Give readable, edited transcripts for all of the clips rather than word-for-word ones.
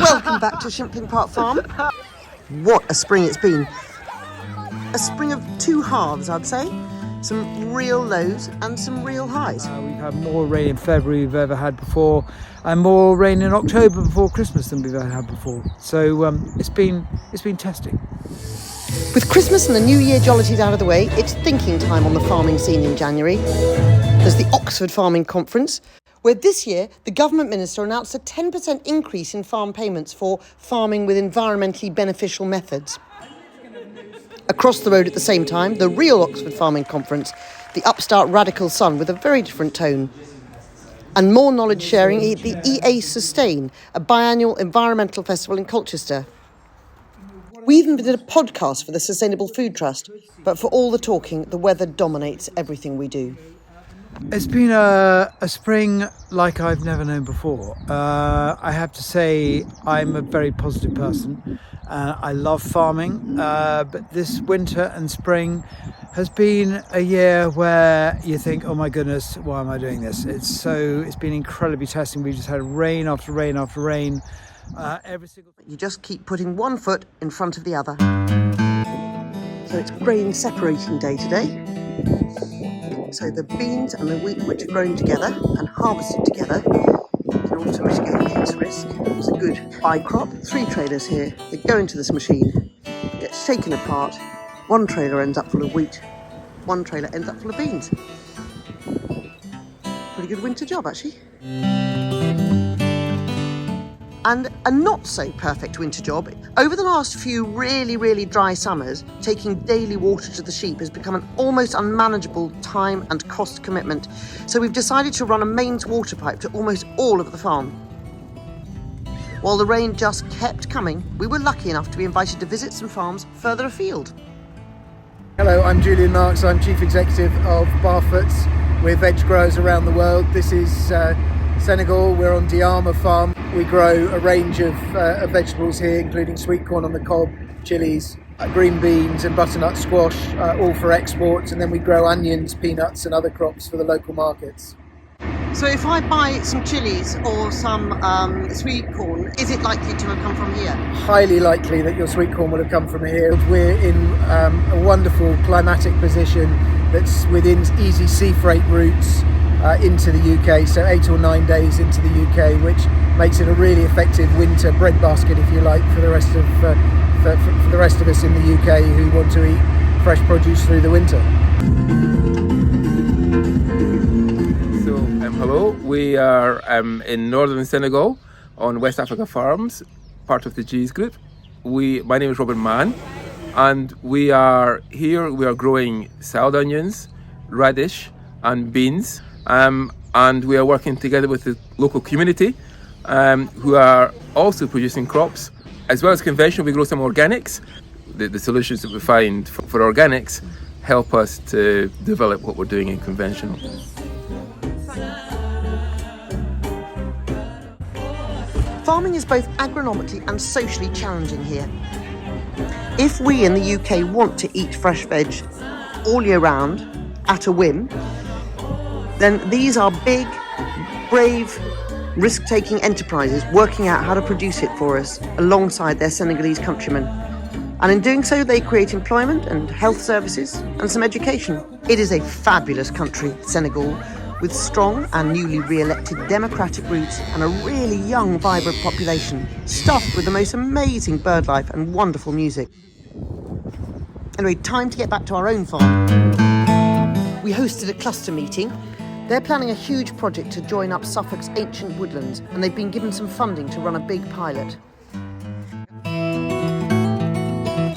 Welcome back to Shimpling Park Farm. What a spring it's been. A spring of two halves, I'd say. Some real lows and some real highs. We've had more rain in February we've ever had before, and more rain in October before Christmas than we've ever had before. So it's been testing. With Christmas and the New Year jollities out of the way, it's thinking time on the farming scene in January. There's the Oxford Farming Conference, where this year the government minister announced a 10% increase in farm payments for farming with environmentally beneficial methods. Across the road at the same time, the real Oxford Farming Conference, the upstart Radical Sun with a very different tone. And more knowledge sharing at the EA Sustain, a biannual environmental festival in Colchester. We even did a podcast for the Sustainable Food Trust, but for all the talking, the weather dominates everything we do. It's been a spring like I've never known before. I have to say I'm a very positive person. I love farming, but this winter and spring has been a year where you think, oh my goodness, why am I doing this? It's been incredibly testing. We just had rain after rain after rain. You just keep putting one foot in front of the other. So it's grain separating day today. So the beans and the wheat, which are grown together and harvested together in order to mitigate against risk. It's a good by-crop. 3 trailers here. They go into this machine, get shaken apart. One trailer ends up full of wheat. One trailer ends up full of beans. Pretty good winter job, actually. And a not so perfect winter job. Over the last few really, really dry summers, taking daily water to the sheep has become an almost unmanageable time and cost commitment. So we've decided to run a mains water pipe to almost all of the farm. While the rain just kept coming, we were lucky enough to be invited to visit some farms further afield. Hello, I'm Julian Marks. I'm Chief Executive of Barfoot's. We're veg growers around the world. This is Senegal. We're on Diama Farm. We grow a range of vegetables here, including sweet corn on the cob, chilies, green beans and butternut squash, all for exports. And then we grow onions, peanuts and other crops for the local markets. So if I buy some chilies or some sweet corn, is it likely to have come from here? Highly likely that your sweet corn would have come from here. We're in a wonderful climatic position that's within easy sea freight routes into the UK, so 8 or 9 days into the UK, which makes it a really effective winter breadbasket, if you like, for the rest of for the rest of us in the UK who want to eat fresh produce through the winter. So hello, we are in northern Senegal on West Africa Farms, part of the G's group. My name is Robin Mann, and we are here. We are growing salad onions, radish, and beans. And we are working together with the local community who are also producing crops. As well as conventional, we grow some organics. The solutions that we find for organics help us to develop what we're doing in conventional. Farming is both agronomically and socially challenging here. If we in the UK want to eat fresh veg all year round at a whim, then these are big, brave, risk-taking enterprises working out how to produce it for us alongside their Senegalese countrymen. And in doing so, they create employment and health services and some education. It is a fabulous country, Senegal, with strong and newly re-elected democratic roots and a really young, vibrant population, stuffed with the most amazing bird life and wonderful music. Anyway, time to get back to our own farm. We hosted a cluster meeting. They're planning a huge project to join up Suffolk's ancient woodlands, and they've been given some funding to run a big pilot.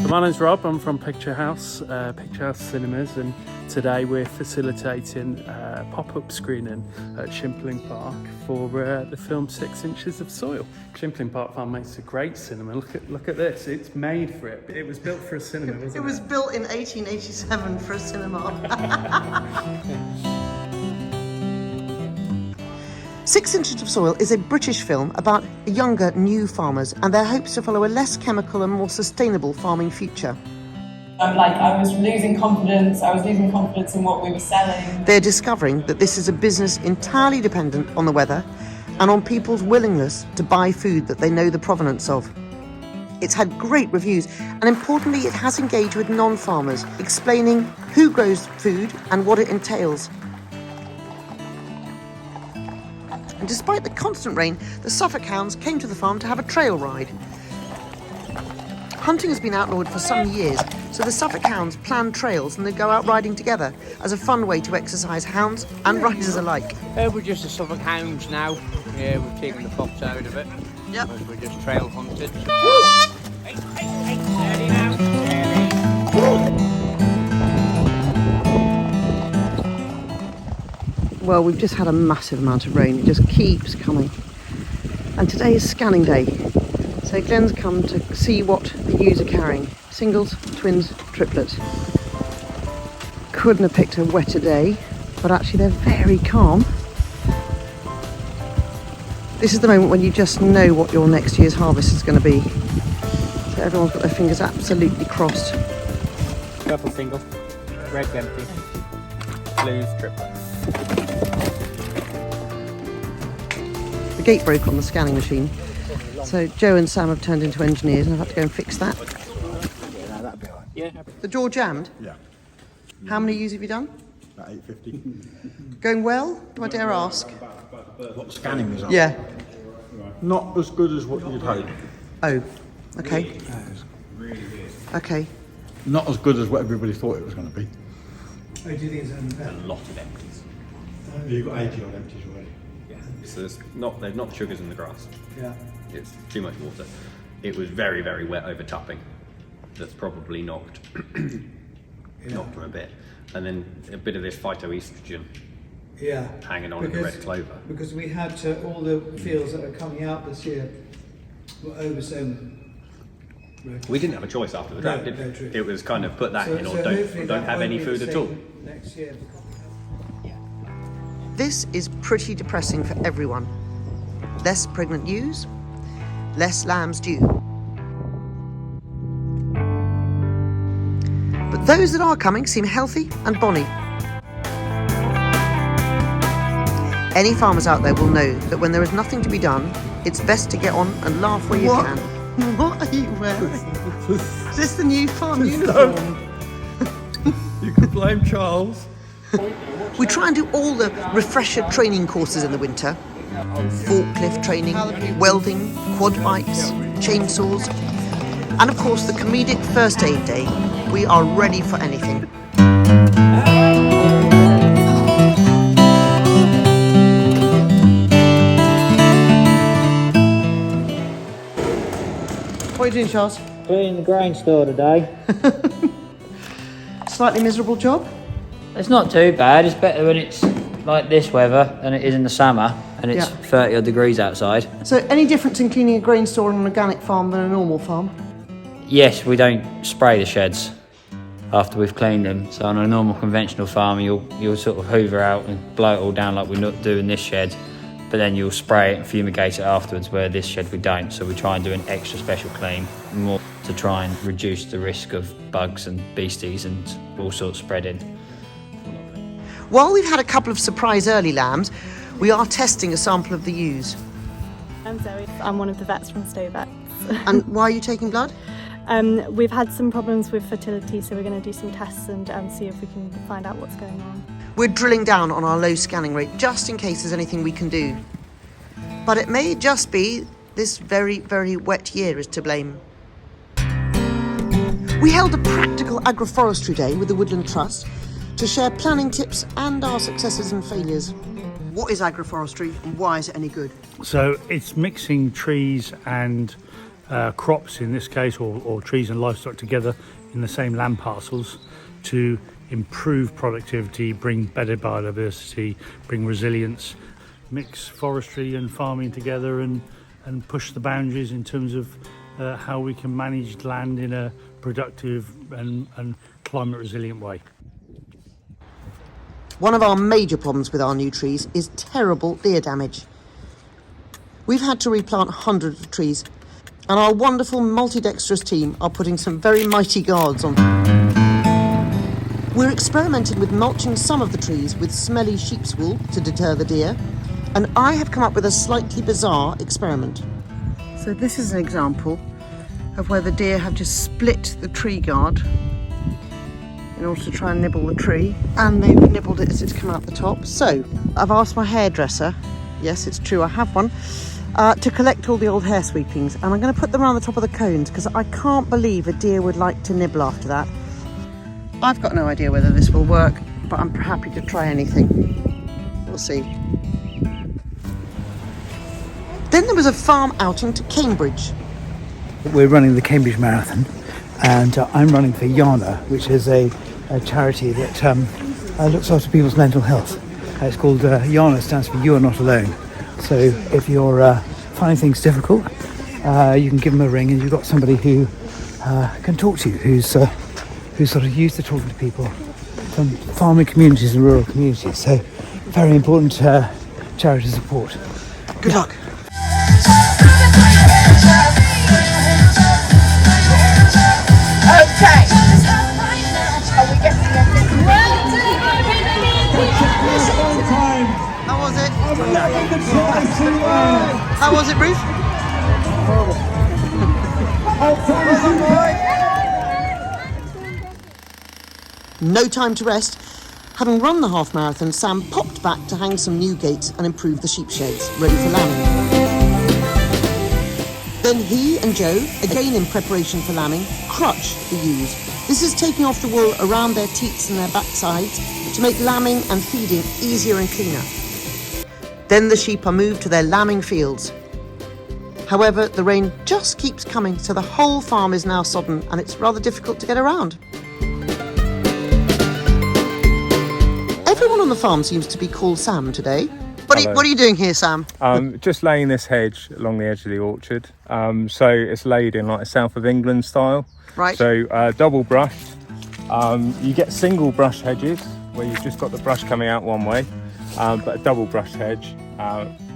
My name's Rob, I'm from Picture House Cinemas, and today we're facilitating a pop-up screening at Shimpling Park for the film 6 Inches of Soil. Shimpling Park Farm makes a great cinema. Look at this, it's made for it. It was built for a cinema, wasn't it? It was built in 1887 for a cinema. 6 Inches of Soil is a British film about younger, new farmers and their hopes to follow a less chemical and more sustainable farming future. I was losing confidence in what we were selling. They're discovering that this is a business entirely dependent on the weather and on people's willingness to buy food that they know the provenance of. It's had great reviews, and importantly, it has engaged with non-farmers, explaining who grows food and what it entails. And despite the constant rain, the Suffolk hounds came to the farm to have a trail ride. Hunting has been outlawed for some years, so the Suffolk hounds plan trails and they go out riding together as a fun way to exercise hounds and riders alike. We're just the Suffolk hounds now. Yeah, we've taken the fox out of it. Yep. We're just trail hunted. Well, we've just had a massive amount of rain. It just keeps coming. And today is scanning day. So Glenn's come to see what the ewes are carrying. Singles, twins, triplets. Couldn't have picked a wetter day, but actually they're very calm. This is the moment when you just know what your next year's harvest is going to be. So everyone's got their fingers absolutely crossed. Purple single, red empty, blues triplet. The gate broke on the scanning machine. So Joe and Sam have turned into engineers and I've had to go and fix that. Yeah, that'd be all right. Yeah. The door jammed? Yeah, How many ewes have you done? about 850. Going well? Do I dare ask? What scanning is on? Yeah. Not as good as what you'd hope. Oh, okay. Okay. Not as good as what everybody thought it was going to be. Oh, do you think it's A lot of empties. You've got 80 on empties already. Yeah. So there's not sugars in the grass. Yeah. It's too much water. It was very, very wet over tapping. That's probably knocked knocked them a bit. And then a bit of this phytoestrogen Yeah. hanging on in the red clover. Because we had all the fields that are coming out this year were oversown. We didn't have a choice after the drought, No, did no, we? true. It was kind of put that in or hopefully don't that have won't any be food the at all. same next year. This is pretty depressing for everyone. Less pregnant ewes, less lambs due. But those that are coming seem healthy and bonny. Any farmers out there will know that when there is nothing to be done, it's best to get on and laugh where you can. What are you wearing? Is this the new farm uniform? You can blame Charles. We try and do all the refresher training courses in the winter. Forklift training, welding, quad bikes, chainsaws, and of course the comedic first aid day. We are ready for anything. What are you doing, Charles? Cleaning the grain store today. Slightly miserable job? It's not too bad. It's better when it's like this weather than it is in the summer and it's Yeah. 30 odd degrees outside. So any difference in cleaning a grain store on an organic farm than a normal farm? Yes, we don't spray the sheds after we've cleaned them. So on a normal conventional farm, you'll sort of hoover out and blow it all down like we're not doing this shed, but then you'll spray it and fumigate it afterwards, where this shed we don't. So we try and do an extra special clean, more to try and reduce the risk of bugs and beasties and all sorts spreading. While we've had a couple of surprise early lambs, we are testing a sample of the ewes. I'm Zoe. I'm one of the vets from Stowe Vets. And why are you taking blood? We've had some problems with fertility, so we're going to do some tests and see if we can find out what's going on. We're drilling down on our low scanning rate just in case there's anything we can do. But it may just be this very, very wet year is to blame. We held a practical agroforestry day with the Woodland Trust to share planning tips and our successes and failures. What is agroforestry and why is it any good? So it's mixing trees and crops in this case, or trees and livestock together in the same land parcels to improve productivity, bring better biodiversity, bring resilience, mix forestry and farming together and push the boundaries in terms of how we can manage land in a productive and climate resilient way. One of our major problems with our new trees is terrible deer damage. We've had to replant hundreds of trees, and our wonderful multidextrous team are putting some very mighty guards on. We're experimenting with mulching some of the trees with smelly sheep's wool to deter the deer, And I have come up with a slightly bizarre experiment. So this is an example of where the deer have just split the tree guard in order to try and nibble the tree, and they've nibbled it as it's come out the top. So I've asked my hairdresser, yes, it's true, I have one, to collect all the old hair sweepings, and I'm going to put them around the top of the cones because I can't believe a deer would like to nibble after that. I've got no idea whether this will work, but I'm happy to try anything. We'll see. Then there was a farm outing to Cambridge. We're running the Cambridge Marathon, and I'm running for Yana, which is a charity that looks after people's mental health. It's called Yana, stands for You Are Not Alone. So if you're finding things difficult, you can give them a ring, and you've got somebody who can talk to you, who's sort of used to talking to people from farming communities and rural communities. So very important charity support. Good luck. Okay. Are we getting it? How was it? How was it, Bruce? No time to rest. Having run the half marathon, Sam popped back to hang some new gates and improve the sheep sheds, ready for lambing. Then he and Joe, again in preparation for lambing, crutch the ewes. This is taking off the wool around their teats and their backsides to make lambing and feeding easier and cleaner. Then the sheep are moved to their lambing fields. However, the rain just keeps coming, so the whole farm is now sodden and it's rather difficult to get around. Everyone on the farm seems to be called Sam today. What are you doing here, Sam? Just laying this hedge along the edge of the orchard. So it's laid in like a south of England style. Right. So double brushed. You get single brush hedges where you've just got the brush coming out one way, but a double brush hedge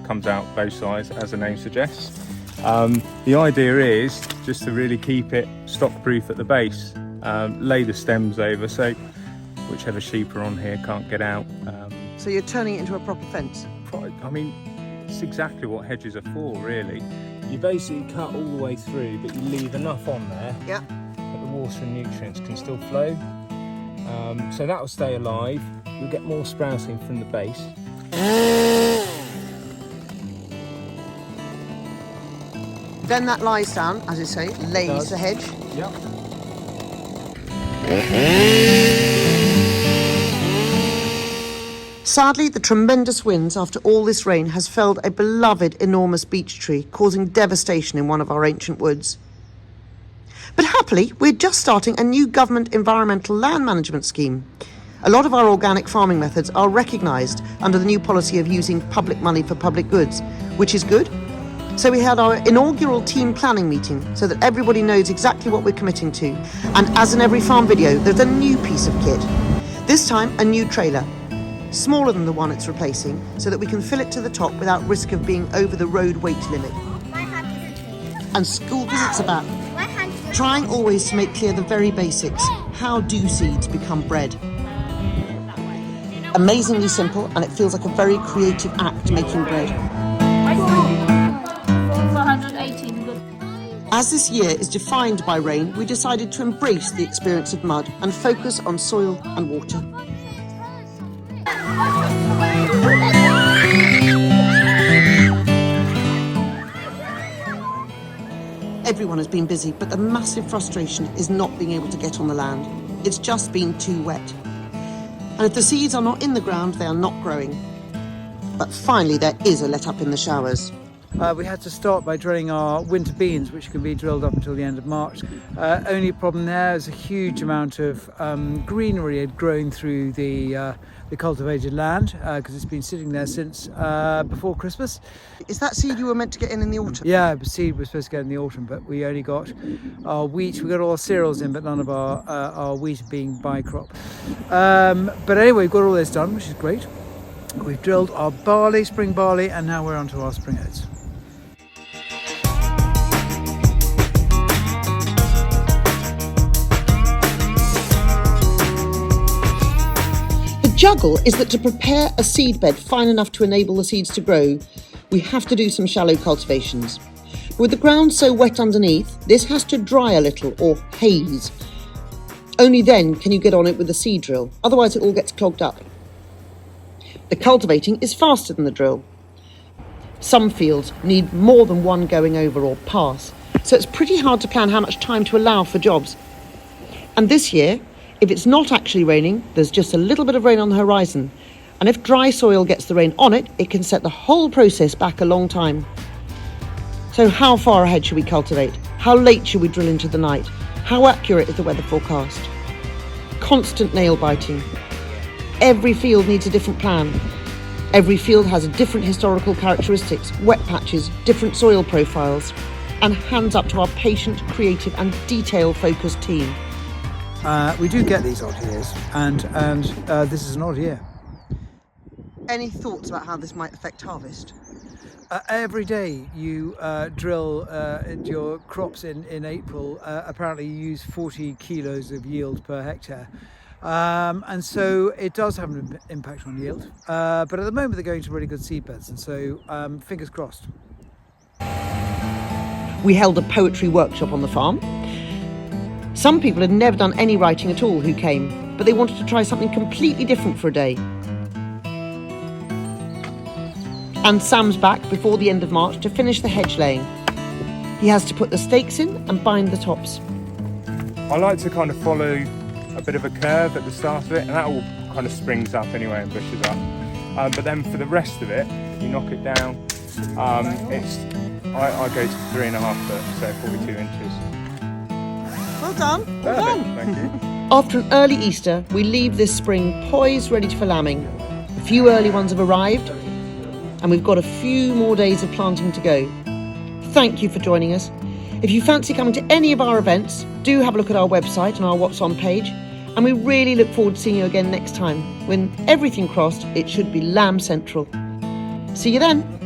comes out both sides, as the name suggests. The idea is just to really keep it stock proof at the base. Lay the stems over so whichever sheep are on here can't get out. So you're turning it into a proper fence? I mean, it's exactly what hedges are for, really. You basically cut all the way through, but you leave enough on there that the water and nutrients can still flow. So that will stay alive. You'll get more sprouting from the base. Then that lies down, as you say, lays the hedge. Yep. Sadly, the tremendous winds after all this rain has felled a beloved enormous beech tree, causing devastation in one of our ancient woods. But happily, we're just starting a new government environmental land management scheme. A lot of our organic farming methods are recognised under the new policy of using public money for public goods, which is good. So we had our inaugural team planning meeting so that everybody knows exactly what we're committing to. And as in every farm video, there's a new piece of kit. This time, a new trailer. Smaller than the one it's replacing, so that we can fill it to the top without risk of being over the road weight limit. And school visits are back. Trying always to make clear the very basics. How do seeds become bread? Amazingly simple, and it feels like a very creative act making bread. 418, good. As this year is defined by rain, we decided to embrace the experience of mud and focus on soil and water. Everyone has been busy, but the massive frustration is not being able to get on the land. It's just been too wet. And if the seeds are not in the ground, they are not growing. But finally, there is a let-up in the showers. We had to start by drilling our winter beans, which can be drilled up until the end of March. Only problem there is a huge amount of greenery had grown through the cultivated land because it's been sitting there since before Christmas. Is that seed you were meant to get in the autumn? Yeah, the seed was supposed to get in the autumn, but we only got our wheat. We got all our cereals in, but none of our wheat being by-crop. But anyway, we've got all this done, which is great. We've drilled our barley, spring barley, and now we're onto our spring oats. The juggle is that to prepare a seedbed fine enough to enable the seeds to grow, we have to do some shallow cultivations. With the ground so wet underneath, this has to dry a little, or haze. Only then can you get on it with the seed drill, otherwise it all gets clogged up. The cultivating is faster than the drill. Some fields need more than one going over or pass, so it's pretty hard to plan how much time to allow for jobs. And this year, if it's not actually raining, there's just a little bit of rain on the horizon, and if dry soil gets the rain on it, it can set the whole process back a long time. So how far ahead should we cultivate? How late should we drill into the night? How accurate is the weather forecast? Constant nail biting. Every field needs a different plan. Every field has different historical characteristics, wet patches, different soil profiles, and hands up to our patient, creative and detail-focused team. We do get these odd years, and this is an odd year. Any thoughts about how this might affect harvest? Every day you drill your crops in April, apparently you use 40 kilos of yield per hectare. And so it does have an impact on yield. But at the moment they're going to really good seed beds, and so fingers crossed. We held a poetry workshop on the farm. Some people had never done any writing at all who came, but they wanted to try something completely different for a day. And Sam's back before the end of March to finish the hedge laying. He has to put the stakes in and bind the tops. I like to kind of follow a bit of a curve at the start of it, and that all kind of springs up anyway and bushes up. But then for the rest of it, you knock it down. I go to 3.5 foot, so 42 inches. Well done. Well Perfect, done. thank you. After an early Easter, we leave this spring poised, ready for lambing. A few early ones have arrived, and we've got a few more days of planting to go. Thank you for joining us. If you fancy coming to any of our events, do have a look at our website and our What's On page, and we really look forward to seeing you again next time, when everything crossed, it should be Lamb Central. See you then.